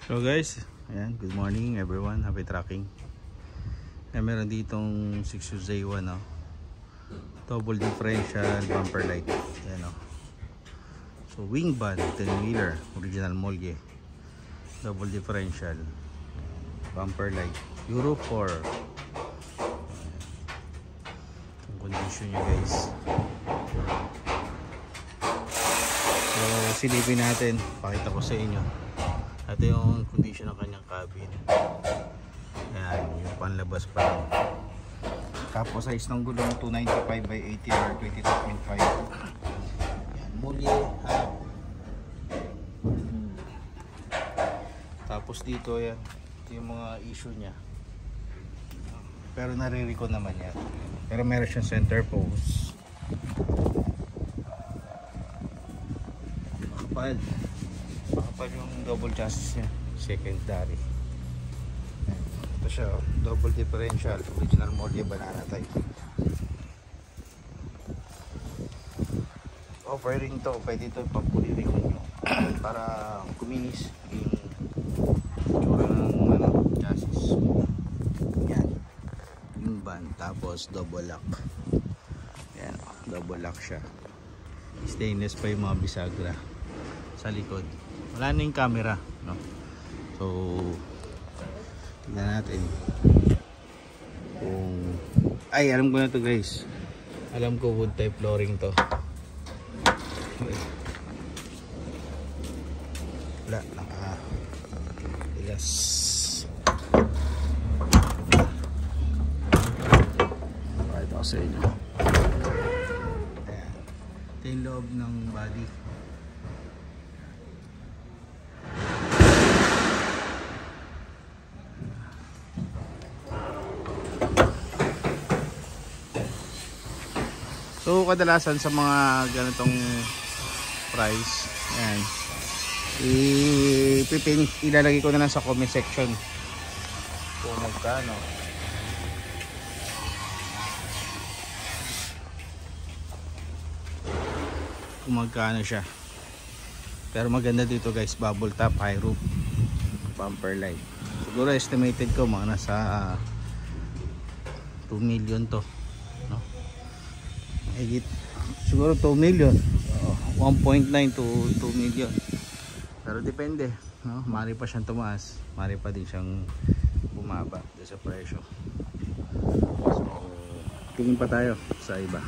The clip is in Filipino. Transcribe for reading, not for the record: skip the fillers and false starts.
So guys, ayan, good morning everyone, happy tracking. Meron ditong 6UZ1 no? Double differential bumper light. Ayan, no? So wing band 10-wheeler original molye, double differential bumper light, Euro 4. Ang condition nyo guys. So silipin natin, pakita ko sa inyo. Ito yung condition ng kanyang cabin. Ayan, yung panlabas pa lang. Tapos size ng gulong 295 by 80 or 22.5. Ayan, mulye half. Tapos dito yan, ito yung mga issue nya. Pero nare-recon naman yan. Pero meron siyang center post. Makapal yung double chassis nya, secondary. Ito siya, double differential original molye banana type. Offering to, pwede ito pagpulirin nyo para kuminis yung tsura ng chassis. Yan, yung band, tapos double lock. Yan, double lock siya. Stainless pa yung mga bisagra sa likod. Wala na yung camera, no? So tignan natin kung ay, alam ko na to guys. Alam ko wood type flooring to. Wala, naka-ilas. Pakita ko sa inyo. Ayan, ito yung loob ng body. So kadalasan sa mga ganitong price, ayan, ilalagay ko na lang sa comment section kung magkano. Kung magkano siya. Pero maganda dito guys, bubble top, high roof, bumper light. Siguro estimated ko mga nasa 2 million to, no? Siguro 2 million, 1.9 to 2 million. Pero depende, no? Mari pa siyang tumaas, mari pa din siyang bumaba sa presyo. So tingin pa tayo sa iba.